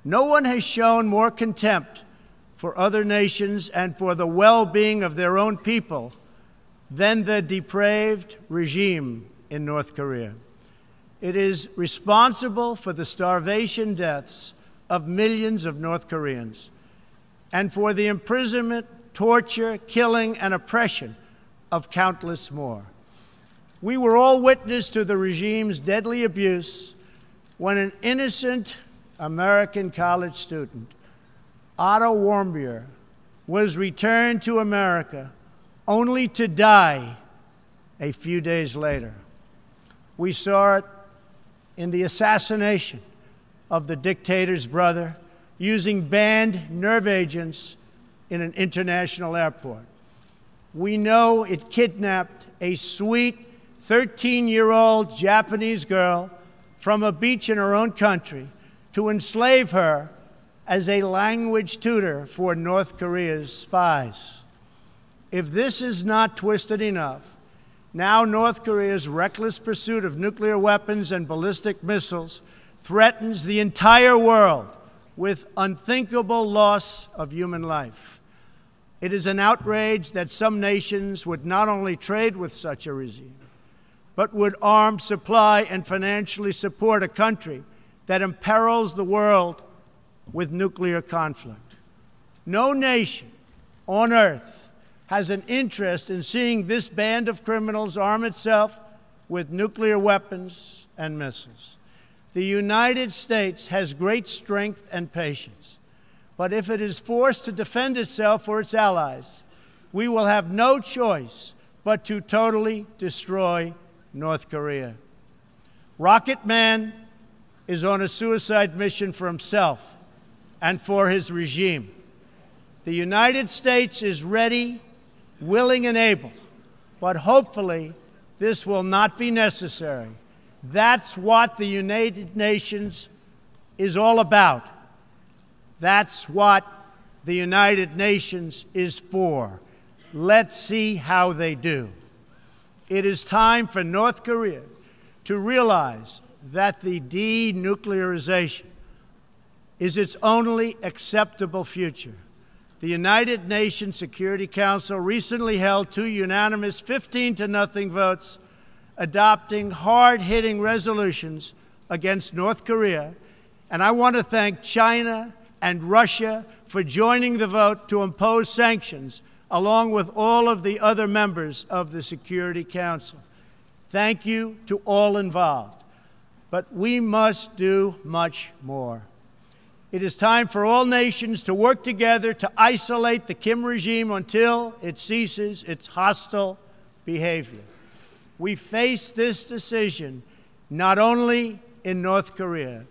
No one has shown more contempt for other nations and for the well-being of their own people than the depraved regime in North Korea. It is responsible for the starvation deaths of millions of North Koreans and for the imprisonment, torture, killing, and oppression of countless more. We were all witness to the regime's deadly abuse when an innocent American college student, Otto Warmbier, was returned to America only to die a few days later. We saw it in the assassination of the dictator's brother using banned nerve agents in an international airport. We know it kidnapped a sweet 13-year-old Japanese girl from a beach in her own country to enslave her as a language tutor for North Korea's spies. If this is not twisted enough, now North Korea's reckless pursuit of nuclear weapons and ballistic missiles threatens the entire world with unthinkable loss of human life. It is an outrage that some nations would not only trade with such a regime, but would arm, supply, and financially support a country that imperils the world with nuclear conflict. No nation on earth has an interest in seeing this band of criminals arm itself with nuclear weapons and missiles. The United States has great strength and patience, but if it is forced to defend itself or its allies, we will have no choice but to totally destroy North Korea. Rocketman is on a suicide mission for himself and for his regime. The United States is ready, willing, and able, but hopefully this will not be necessary. That's what the United Nations is all about. That's what the United Nations is for. Let's see how they do. It is time for North Korea to realize that the denuclearization is its only acceptable future. The United Nations Security Council recently held 2 unanimous 15-0 votes adopting hard-hitting resolutions against North Korea, and I want to thank China and Russia for joining the vote to impose sanctions along with all of the other members of the Security Council. Thank you to all involved. But we must do much more. It is time for all nations to work together to isolate the Kim regime until it ceases its hostile behavior. We face this decision not only in North Korea,